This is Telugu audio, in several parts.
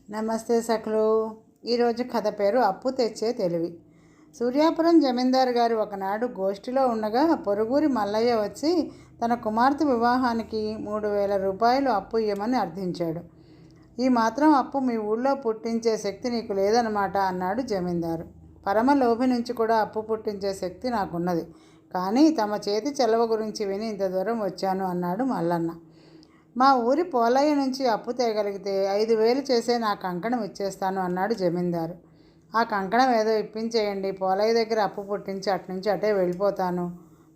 నమస్తే సఖలు. ఈరోజు కథ పేరు అప్పు తెచ్చే తెలివి. సూర్యాపురం జమీందారు గారు ఒకనాడు గోష్ఠిలో ఉండగా పొరుగురి మల్లయ్య వచ్చి తన కుమార్తె వివాహానికి 3,000 రూపాయలు అప్పు ఇవ్వమని అర్థించాడు. ఈ మాత్రం అప్పు మీ ఊళ్ళో పుట్టించే శక్తి నీకు లేదన్నమాట అన్నాడు జమీందారు. పరమ లోభి నుంచి కూడా అప్పు పుట్టించే శక్తి నాకున్నది, కానీ తమ చేతి చెలవ గురించి విని ఇంత దూరం వచ్చాను అన్నాడు మల్లన్న. మా ఊరి పోలయ్య నుంచి అప్పు తేగలిగితే 5,000 చేసే నా కంకణం ఇచ్చేస్తాను అన్నాడు జమీందారు. ఆ కంకణం ఏదో ఇప్పించేయండి, పోలయ్య దగ్గర అప్పు పుట్టించి అట్నుంచి అటే వెళ్ళిపోతాను.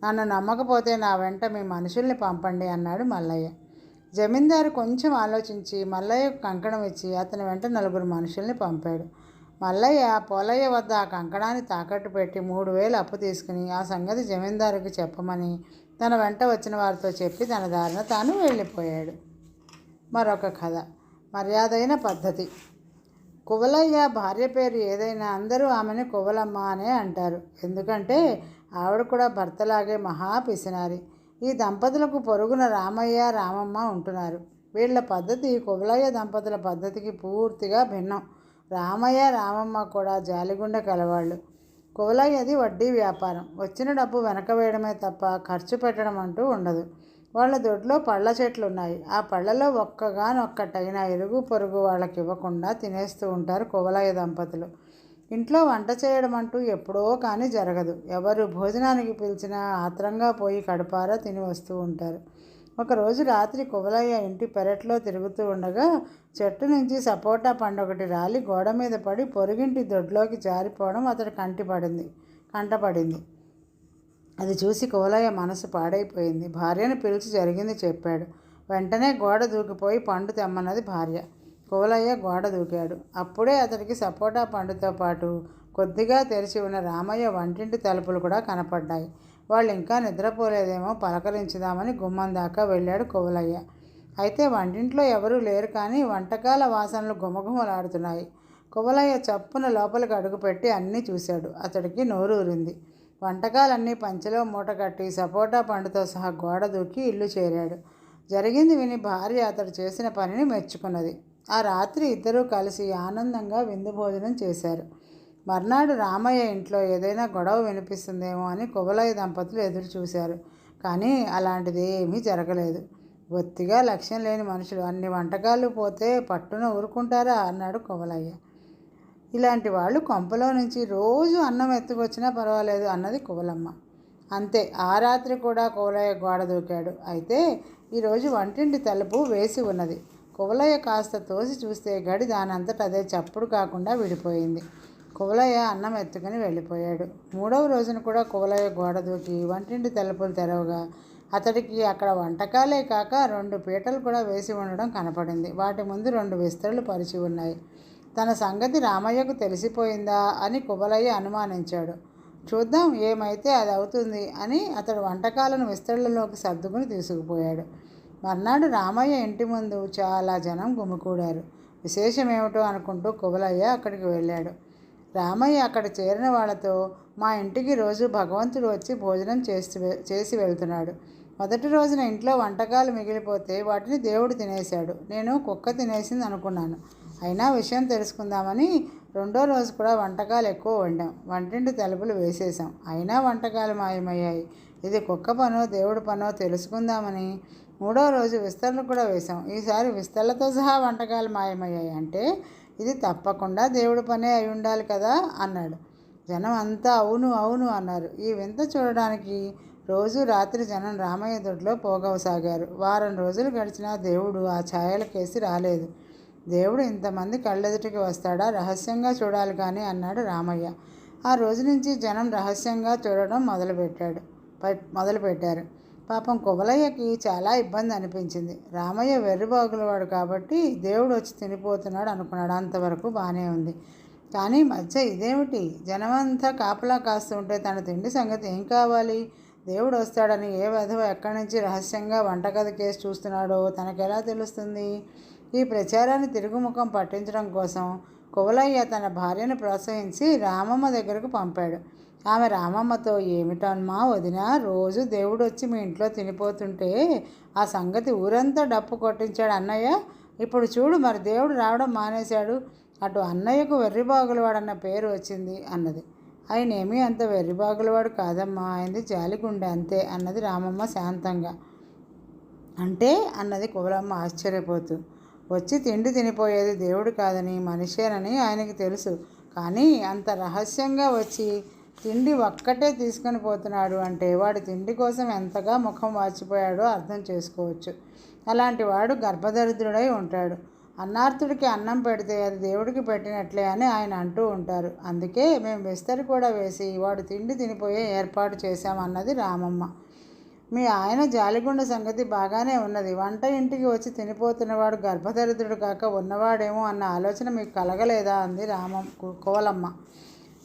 నన్ను నమ్మకపోతే నా వెంట మీ మనుషుల్ని పంపండి అన్నాడు మల్లయ్య. జమీందారు కొంచెం ఆలోచించి మల్లయ్యకు కంకణం ఇచ్చి అతని వెంట 4 మనుషుల్ని పంపాడు. మల్లయ్య పోలయ్య వద్ద ఆ కంకణాన్ని తాకట్టు పెట్టి 3,000 అప్పు తీసుకుని ఆ సంగతి జమీందారుకి చెప్పమని తన వెంట వచ్చిన వారితో చెప్పి తన దారిన తాను వెళ్ళిపోయాడు. మరొక కథ, మర్యాదైన పద్ధతి. కువలయ్య భార్య పేరు ఏదైనా అందరూ ఆమెను కువలమ్మ అనే అంటారు. ఎందుకంటే ఆవిడ కూడా భర్తలాగే మహా పిసినారి. ఈ దంపతులకు పొరుగున రామయ్య రామమ్మ ఉంటున్నారు. వీళ్ళ పద్ధతి కువలయ్య దంపతుల పద్ధతికి పూర్తిగా భిన్నం. రామయ్య రామమ్మ కూడా జాలిగుండె కలవాళ్ళు. కువలయ్యది వడ్డీ వ్యాపారం. వచ్చిన డబ్బు వెనక వేయడమే తప్ప ఖర్చు పెట్టడం అంటూ ఉండదు. వాళ్ళ దొడ్లో పళ్ళ చెట్లు ఉన్నాయి. ఆ పళ్ళలో ఒక్కగానొక్కటైనా ఇరుగు పొరుగు వాళ్ళకి ఇవ్వకుండా తినేస్తూ ఉంటారు కువలయ్య దంపతులు. ఇంట్లో వంట చేయడం అంటూ ఎప్పుడో కానీ జరగదు. ఎవరు భోజనానికి పిలిచినా ఆత్రంగా పోయి కడుపారా తిని వస్తూ ఉంటారు. ఒకరోజు రాత్రి కువలయ్య ఇంటి పెరట్లో తిరుగుతూ ఉండగా చెట్టు నుంచి సపోటా పండు ఒకటి రాలి గోడ మీద పడి పొరుగింటి దొడ్లోకి జారిపోవడం అతడి కంటపడింది. అది చూసి కువలయ్య మనసు పాడైపోయింది. భార్యను పిలిచి జరిగింది చెప్పాడు. వెంటనే గోడ దూకిపోయి పండు తెమ్మన్నది భార్య. కువలయ్య గోడ దూకాడు. అప్పుడే అతడికి సపోటా పండుతో పాటు కొద్దిగా తెరిచి ఉన్న రామయ్య వంటింటి తలుపులు కూడా కనపడ్డాయి. వాళ్ళు ఇంకా నిద్రపోలేదేమో పలకరించుదామని గుమ్మం దాకా వెళ్ళాడు కువలయ్య. అయితే వంటింట్లో ఎవరూ లేరు, కానీ వంటకాల వాసనలు గుమగుమలాడుతున్నాయి. కువలయ్య చప్పున లోపలికి అడుగుపెట్టి అన్నీ చూశాడు. అతడికి నోరూరింది. వంటకాలన్నీ పంచెలో మూట కట్టి సపోటా పండుతో సహా గోడ దూకి ఇల్లు చేరాడు. జరిగింది విని భార్య అతడు చేసిన పనిని మెచ్చుకున్నది. ఆ రాత్రి ఇద్దరూ కలిసి ఆనందంగా విందు భోజనం చేశారు. మర్నాడు రామయ్య ఇంట్లో ఏదైనా గొడవ వినిపిస్తుందేమో అని కువలయ్య దంపతులు ఎదురు చూశారు. కానీ అలాంటిది ఏమీ జరగలేదు. బొత్తిగా లక్ష్యం లేని మనుషులు. అన్ని వంటకాలు పోతే పట్టున ఊరుకుంటారా అన్నాడు కువలయ్య. ఇలాంటి వాళ్ళు కొంపలో నుంచి రోజు అన్నం ఎత్తుకొచ్చినా పర్వాలేదు అన్నది కువలమ్మ. అంతే, ఆ రాత్రి కూడా కువలయ్య గోడ దూకాడు. అయితే ఈరోజు వంటింటి తలుపు వేసి ఉన్నది. కువలయ్య కాస్త తోసి చూస్తే గడి దానంతట అదే చప్పుడు కాకుండా విడిపోయింది. కువలయ్య అన్నం ఎత్తుకుని వెళ్ళిపోయాడు. 3వ రోజున కూడా కువలయ్య గోడ దూకి వంటింటి తలుపులు తెరవగా అతడికి అక్కడ వంటకాలే కాక 2 పీటలు కూడా వేసి ఉండడం కనపడింది. వాటి ముందు 2 విస్తరలు పరిచి ఉన్నాయి. తన సంగతి రామయ్యకు తెలిసిపోయిందా అని కువలయ్య అనుమానించాడు. చూద్దాం, ఏమైతే అది అవుతుంది అని అతడు వంటకాలను విస్తరలలోకి సర్దుకుని తీసుకుపోయాడు. మర్నాడు రామయ్య ఇంటి ముందు చాలా జనం గుమికూడారు. విశేషమేమిటో అనుకుంటూ కువలయ్య అక్కడికి వెళ్ళాడు. రామయ్య అక్కడ చేరిన వాళ్ళతో, మా ఇంటికి రోజు భగవంతుడు వచ్చి భోజనం చేసి వెళ్తున్నాడు. మొదటి రోజున ఇంట్లో వంటకాలు మిగిలిపోతే వాటిని దేవుడు తినేశాడు. నేను కుక్క తినేసింది అనుకున్నాను. అయినా విషయం తెలుసుకుందామని 2వ రోజు కూడా వంటకాలు ఎక్కువ వండాం. వంటింటి తలుపులు వేసేసాం. అయినా వంటకాలు మాయమయ్యాయి. ఇది కుక్క పనో దేవుడి పనో తెలుసుకుందామని 3వ రోజు విస్తరలు కూడా వేశాం. ఈసారి విస్తరలతో సహా వంటకాలు మాయమయ్యాయి. అంటే ఇది తప్పకుండా దేవుడి పనే అయి ఉండాలి కదా అన్నాడు. జనం అంతా అవును అవును అన్నారు. ఈ వింత చూడడానికి రోజు రాత్రి జనం రామయ్య దొడ్లో పోగవసాగారు. వారం రోజులు గడిచినా దేవుడు ఆ ఛాయలకేసి రాలేదు. దేవుడు ఇంతమంది కళ్ళెదుటికి వస్తాడా, రహస్యంగా చూడాలి కానీ అన్నాడు రామయ్య. ఆ రోజు నుంచి జనం రహస్యంగా చూడడం మొదలుపెట్టారు. పాపం కువలయ్యకి చాలా ఇబ్బంది అనిపించింది. రామయ్య వెర్రిబాగులవాడు కాబట్టి దేవుడు వచ్చి తినిపోతున్నాడు అనుకున్నాడు. అంతవరకు బాగానే ఉంది. కానీ మధ్య ఇదేమిటి, జనమంతా కాపలా కాస్తుంటే తన తిండి సంగతి ఏం కావాలి? దేవుడు వస్తాడని ఏ వెధవ ఎక్కడి నుంచి రహస్యంగా వంటగది కేసు చూస్తున్నాడో తనకెలా తెలుస్తుంది? ఈ ప్రచారాన్ని తిరుగుముఖం పట్టించడం కోసం కువలయ్య తన భార్యను ప్రోత్సహించి రామమ్మ దగ్గరకు పంపాడు. ఆమె రామమ్మతో, ఏమిటమ్మా వదిన, రోజు దేవుడు వచ్చి మీ ఇంట్లో తినిపోతుంటే ఆ సంగతి ఊరంతా డప్పు కొట్టించాడు అన్నయ్య. ఇప్పుడు చూడు మరి దేవుడు రావడం మానేశాడు. అటు అన్నయ్యకు వెర్రిబాగులవాడన్న పేరు వచ్చింది అన్నది. ఆయనేమీ అంత వెర్రిబాగులవాడు కాదమ్మా, ఆయనది జాలిగుండె అంతే అన్నది రామమ్మ శాంతంగా. అంటే అన్నది కువలమ్మ ఆశ్చర్యపోతూ. వచ్చి తిండి తినిపోయేది దేవుడు కాదని మనిషేనని ఆయనకి తెలుసు. కానీ అంత రహస్యంగా వచ్చి తిండి ఒక్కటే తీసుకొని పోతున్నాడు అంటే వాడి తిండి కోసం ఎంతగా ముఖం వాచిపోయాడో అర్థం చేసుకోవచ్చు. అలాంటి వాడు గర్భదరిద్రుడై ఉంటాడు. అన్నార్తుడికి అన్నం పెడితే అది దేవుడికి పెట్టినట్లే అని ఆయన అంటూ ఉంటారు. అందుకే మేము విస్తరి కూడా వేసి వాడు తిండి తినిపోయే ఏర్పాటు చేశామన్నది రామమ్మ. మీ ఆయన జాలిగుండ సంగతి బాగానే ఉన్నది. వంట ఇంటికి వచ్చి తినిపోతున్నవాడు గర్భదరిద్రుడు కాక ఉన్నవాడేమో అన్న ఆలోచన మీకు కలగలేదా అంది కోవలమ్మ.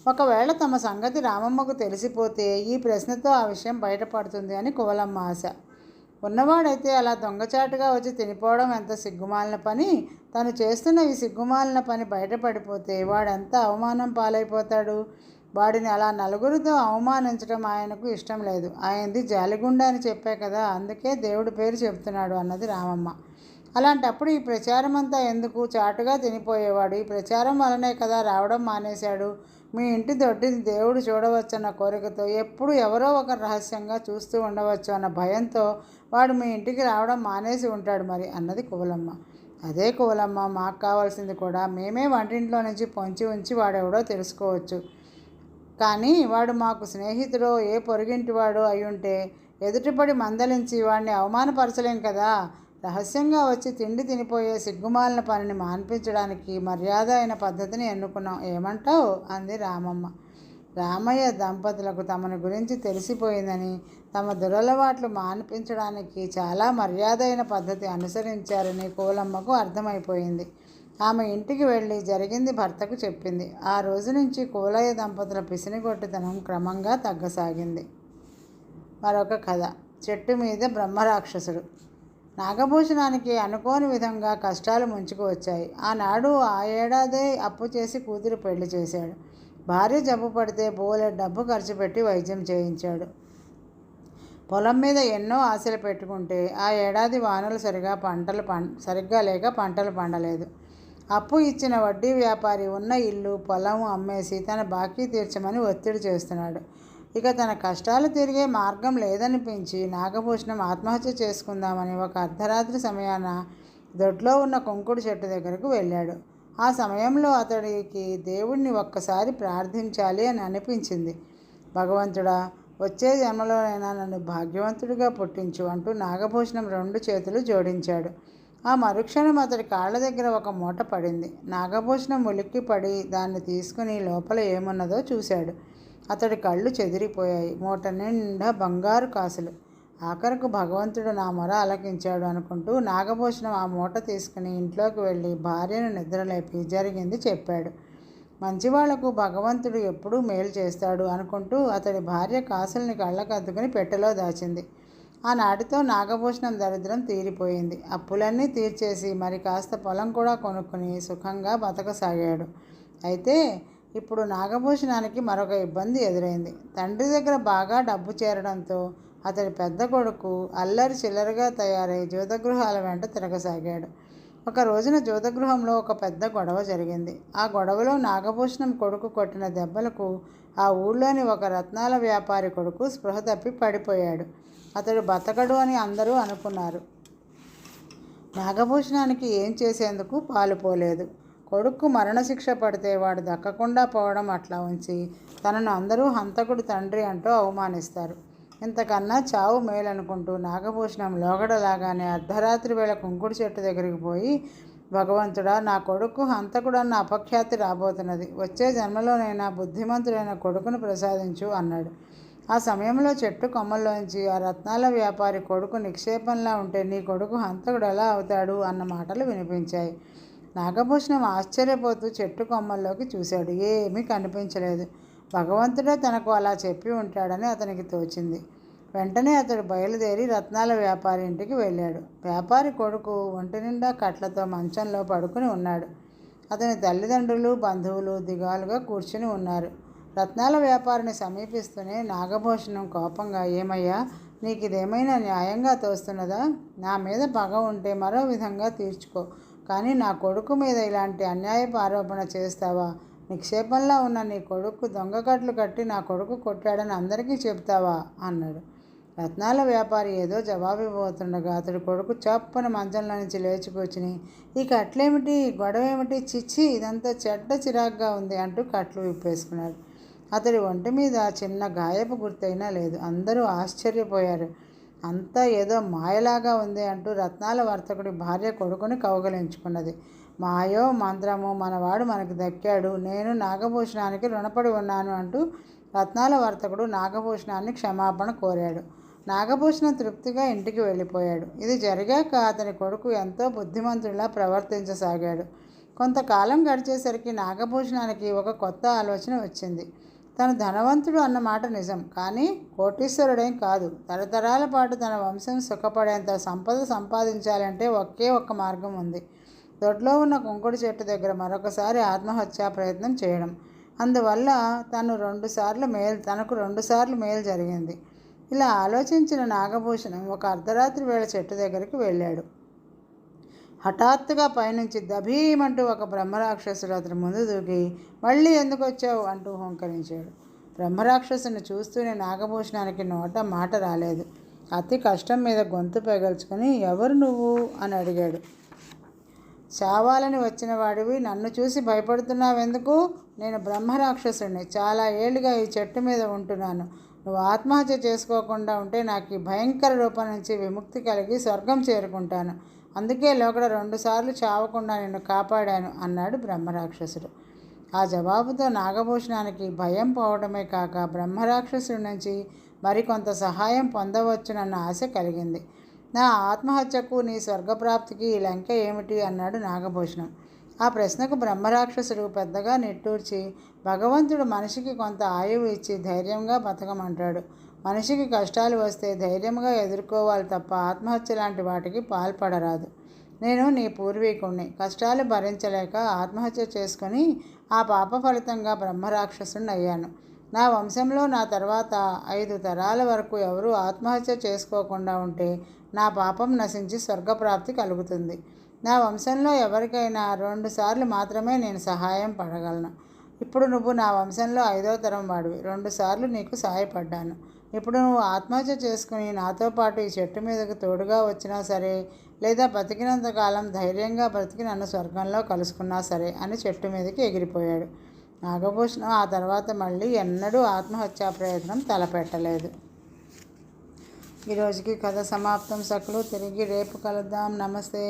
ఒకవేళ తమ సంగతి రామమ్మకు తెలిసిపోతే ఈ ప్రశ్నతో ఆ విషయం బయటపడుతుంది అని కోవలమ్మ ఆశ. ఉన్నవాడైతే అలా దొంగచాటుగా వచ్చి తినిపోవడం ఎంత సిగ్గుమాలిన పని. తను చేస్తున్న ఈ సిగ్గుమాలిన పని బయటపడిపోతే వాడెంత అవమానం పాలైపోతాడు. వాడిని అలా నలుగురితో అవమానించడం ఆయనకు ఇష్టం లేదు. ఆయనది జాలిగుండ అని చెప్పే కదా, అందుకే దేవుడి పేరు చెబుతున్నాడు అన్నది రామమ్మ. అలాంటప్పుడు ఈ ప్రచారం అంతా ఎందుకు? చాటుగా తినిపోయేవాడు ఈ ప్రచారం వలనే కదా రావడం మానేశాడు. మీ ఇంటి దొడ్డిని దేవుడు చూడవచ్చన్న కోరికతో, ఎప్పుడు ఎవరో ఒకరు రహస్యంగా చూస్తూ ఉండవచ్చు అన్న భయంతో వాడు మీ ఇంటికి రావడం మానేసి ఉంటాడు మరి అన్నది కువలమ్మ. అదే కువలమ్మ, మాకు కావాల్సింది కూడా. మేమే వంటింట్లో నుంచి పొంచి ఉంచి వాడెవడో తెలుసుకోవచ్చు. కానీ వాడు మాకు స్నేహితుడో ఏ పొరుగింటివాడో అయ్యుంటే ఎదుటిపడి మందలించి వాడిని అవమానపరచలేం కదా. రహస్యంగా వచ్చి తిండి తినిపోయే సిగ్గుమాలిన పనిని మాన్పించడానికి మర్యాద అయిన పద్ధతిని ఎన్నుకున్నాం. ఏమంటావు అంది రామమ్మ. రామయ్య దంపతులకు తమని గురించి తెలిసిపోయిందని, తమ దురలవాట్లు మాన్పించడానికి చాలా మర్యాద అయిన పద్ధతి అనుసరించారని కోలమ్మకు అర్థమైపోయింది. ఆమె ఇంటికి వెళ్ళి జరిగింది భర్తకు చెప్పింది. ఆ రోజు నుంచి కోలయ్య దంపతుల పిసినిగొట్టుతనం క్రమంగా తగ్గసాగింది. మరొక కథ. చెట్టు మీద బ్రహ్మరాక్షసుడు. నాగభూషణానికి అనుకోని విధంగా కష్టాలు ముంచుకు వచ్చాయి. ఆనాడు ఆ ఏడాదే అప్పు చేసి కూతురు పెళ్లి చేశాడు. భార్య జబ్బు పడితే బోలెడు డబ్బు ఖర్చు పెట్టి వైద్యం చేయించాడు. పొలం మీద ఎన్నో ఆశలు పెట్టుకుంటే ఆ ఏడాది వానలు సరిగ్గా లేక పంటలు పండలేదు. అప్పు ఇచ్చిన వడ్డీ వ్యాపారి ఉన్న ఇల్లు పొలం అమ్మేసి తన బాకీ తీర్చమని ఒత్తిడి చేస్తున్నాడు. ఇక తన కష్టాలు తిరిగే మార్గం లేదనిపించి నాగభూషణం ఆత్మహత్య చేసుకుందామని ఒక అర్ధరాత్రి సమయాన దొడ్లో ఉన్న కొంకుడు చెట్టు దగ్గరకు వెళ్ళాడు. ఆ సమయంలో అతడికి దేవుణ్ణి ఒక్కసారి ప్రార్థించాలి అని అనిపించింది. భగవంతుడా, వచ్చే జన్మలోనైనా నన్ను భాగ్యవంతుడిగా పుట్టించు అంటూ నాగభూషణం 2 చేతులు జోడించాడు. ఆ మరుక్షణం అతడి కాళ్ళ దగ్గర ఒక మూట పడింది. నాగభూషణం ఉలిక్కి పడి దాన్ని తీసుకుని లోపల ఏమున్నదో చూశాడు. అతడి కళ్ళు చెదిరిపోయాయి. మూట నిండా బంగారు కాసులు. ఆఖరకు భగవంతుడు నా మొర ఆలకించాడు అనుకుంటూ నాగభూషణం ఆ మూట తీసుకుని ఇంట్లోకి వెళ్ళి భార్యను నిద్రలేపి జరిగింది చెప్పాడు. మంచివాళ్లకు భగవంతుడు ఎప్పుడూ మేలు చేస్తాడు అనుకుంటూ అతడి భార్య కాసుల్ని కళ్ళకద్దుకుని పెట్టెలో దాచింది. ఆనాటితో నాగభూషణం దరిద్రం తీరిపోయింది. అప్పులన్నీ తీర్చేసి మరి కాస్త పొలం కూడా కొనుక్కుని సుఖంగా బతకసాగాడు. అయితే ఇప్పుడు నాగభూషణానికి మరొక ఇబ్బంది ఎదురైంది. తండ్రి దగ్గర బాగా డబ్బు చేరడంతో అతడి పెద్ద కొడుకు అల్లరి చిల్లరగా తయారై జూదగృహాల వెంట తిరగసాగాడు. ఒక రోజున జూదగృహంలో ఒక పెద్ద గొడవ జరిగింది. ఆ గొడవలో నాగభూషణం కొడుకు కొట్టిన దెబ్బలకు ఆ ఊళ్ళోని ఒక రత్నాల వ్యాపారి కొడుకు స్పృహ తప్పి పడిపోయాడు. అతడు బతకడు అని అందరూ అనుకున్నారు. నాగభూషణానికి ఏం చేసేందుకు పాలుపోలేదు. కొడుకు మరణశిక్ష పడితే వాడు దక్కకుండా పోవడం అట్లా ఉంచి తనను అందరూ హంతకుడు తండ్రి అంటూ అవమానిస్తారు. ఇంతకన్నా చావు మేలనుకుంటూ నాగభూషణం లోగడలాగానే అర్ధరాత్రి వేళ కుంకుడు చెట్టు దగ్గరికి పోయి, భగవంతుడా, నా కొడుకు హంతకుడన్న అపఖ్యాతి రాబోతున్నది. వచ్చే జన్మలోనైనా బుద్ధిమంతుడైన కొడుకును ప్రసాదించు అన్నాడు. ఆ సమయంలో చెట్టు కొమ్మల్లోంచి ఆ రత్నాల వ్యాపారి కొడుకు నిక్షేపంలా ఉంటే నీ కొడుకు హంతకుడు ఎలా అవుతాడు అన్న మాటలు వినిపించాయి. నాగభూషణం ఆశ్చర్యపోతూ చెట్టు కొమ్మల్లోకి చూశాడు. ఏమీ కనిపించలేదు. భగవంతుడే తనకు అలా చెప్పి ఉంటాడని అతనికి తోచింది. వెంటనే అతడు బయలుదేరి రత్నాల వ్యాపారి ఇంటికి వెళ్ళాడు. వ్యాపారి కొడుకు ఒంటి నిండా కట్లతో మంచంలో పడుకుని ఉన్నాడు. అతని తల్లిదండ్రులు బంధువులు దిగాలుగా కూర్చుని ఉన్నారు. రత్నాల వ్యాపారిని సమీపిస్తూనే నాగభూషణం కోపంగా, ఏమయ్యా, నీకు ఇదేమైనా న్యాయంగా తోస్తున్నదా? నా మీద పగ ఉంటే మరో విధంగా తీర్చుకో. కానీ నా కొడుకు మీద ఇలాంటి అన్యాయపు ఆరోపణ చేస్తావా? నిక్షేపంలో ఉన్న నీ కొడుకు దొంగకట్లు కట్టి నా కొడుకు కొట్టాడని అందరికీ చెప్తావా అన్నాడు. రత్నాల వ్యాపారి ఏదో జవాబు ఇవ్వబోతుండగా అతడి కొడుకు చప్పున మంచంలో నుంచి లేచి కూర్చుని, ఈ కట్లేమిటి, గొడవ ఏమిటి, చిచ్చి, ఇదంతా చెడ్డ చిరాగ్గా ఉంది అంటూ కట్లు విప్పేసుకున్నాడు. అతడి ఒంటి మీద చిన్న గాయపు గుర్తైనా లేదు. అందరూ ఆశ్చర్యపోయారు. అంతా ఏదో మాయలాగా ఉంది అంటూ రత్నాల వర్తకుడి భార్య కొడుకుని కౌగలించుకున్నది. మాయో మంత్రమో మనవాడు మనకు దక్కాడు, నేను నాగభూషణానికి రుణపడి ఉన్నాను అంటూ రత్నాల వర్తకుడు నాగభూషణాన్ని క్షమాపణ కోరాడు. నాగభూషణం తృప్తిగా ఇంటికి వెళ్ళిపోయాడు. ఇది జరిగాక అతని కొడుకు ఎంతో బుద్ధిమంతుడిలా ప్రవర్తించసాగాడు. కొంతకాలం గడిచేసరికి నాగభూషణానికి ఒక కొత్త ఆలోచన వచ్చింది. తను ధనవంతుడు అన్నమాట నిజం, కానీ కోటీశ్వరుడేం కాదు. తరతరాల పాటు తన వంశం సుఖపడేంత సంపద సంపాదించాలంటే ఒకే ఒక్క మార్గం ఉంది. దొడ్లో ఉన్న కుంకుడు చెట్టు దగ్గర మరొకసారి ఆత్మహత్యా ప్రయత్నం చేయడం. అందువల్ల తనకు రెండుసార్లు మేలు జరిగింది. ఇలా ఆలోచించిన నాగభూషణం ఒక అర్ధరాత్రి వేళ చెట్టు దగ్గరికి వెళ్ళాడు. హఠాత్తుగా పైనుంచి దభీమంటూ ఒక బ్రహ్మరాక్షసుడు అతని ముందు దూకి, మళ్ళీ ఎందుకు వచ్చావు అంటూ హుంకరించాడు. బ్రహ్మరాక్షసుని చూస్తూనే నాగభూషణానికి నోట మాట రాలేదు. అతి కష్టం మీద గొంతు పెగల్చుకొని, ఎవరు నువ్వు అని అడిగాడు. చావాలని వచ్చిన వాడివి నన్ను చూసి భయపడుతున్నావెందుకు? నేను బ్రహ్మరాక్షసుడిని. చాలా ఏళ్ళుగా ఈ చెట్టు మీద ఉంటున్నాను. నువ్వు ఆత్మహత్య చేసుకోకుండా ఉంటే నాకు ఈ భయంకర రూపం నుంచి విముక్తి కలిగి స్వర్గం చేరుకుంటాను. అందుకే లోకడ 2 సార్లు చావకుండా నిన్ను కాపాడాను అన్నాడు బ్రహ్మరాక్షసుడు. ఆ జవాబుతో నాగభూషణానికి భయం పోవడమే కాక బ్రహ్మరాక్షసుడి నుంచి మరికొంత సహాయం పొందవచ్చునన్న ఆశ కలిగింది. నా ఆత్మహత్యకు నీ స్వర్గప్రాప్తికి ఈ లంక ఏమిటి అన్నాడు నాగభూషణం. ఆ ప్రశ్నకు బ్రహ్మరాక్షసుడు పెద్దగా నిట్టూర్చి, భగవంతుడు మనిషికి కొంత ఆయువు ఇచ్చి ధైర్యంగా బతకమంటాడు. మనిషికి కష్టాలు వస్తే ధైర్యంగా ఎదుర్కోవాలి తప్ప ఆత్మహత్య లాంటి వాటికి పాల్పడరాదు. నేను నీ పూర్వీకుణ్ణి. కష్టాలు భరించలేక ఆత్మహత్య చేసుకొని ఆ పాప ఫలితంగా బ్రహ్మరాక్షసుని అయ్యాను. నా వంశంలో నా తర్వాత 5 తరాల వరకు ఎవరూ ఆత్మహత్య చేసుకోకుండా ఉంటే నా పాపం నశించి స్వర్గప్రాప్తి కలుగుతుంది. నా వంశంలో ఎవరికైనా 2 సార్లు మాత్రమే నేను సహాయం పడగలను. ఇప్పుడు నువ్వు నా వంశంలో 5వ తరం వాడివి. 2 సార్లు నీకు సహాయపడ్డాను. ఇప్పుడు నువ్వు ఆత్మహత్య చేసుకుని నాతో పాటు ఈ చెట్టు మీదకు తోడుగా వచ్చినా సరే, లేదా బతికినంతకాలం ధైర్యంగా బ్రతికి నన్ను స్వర్గంలో కలుసుకున్నా సరే అని చెట్టు మీదకి ఎగిరిపోయాడు. నాగభూషణం ఆ తర్వాత మళ్ళీ ఎన్నడూ ఆత్మహత్యా ప్రయత్నం తలపెట్టలేదు. ఈరోజుకి కథ సమాప్తం సకులు. తిరిగి రేపు కలుద్దాం. నమస్తే.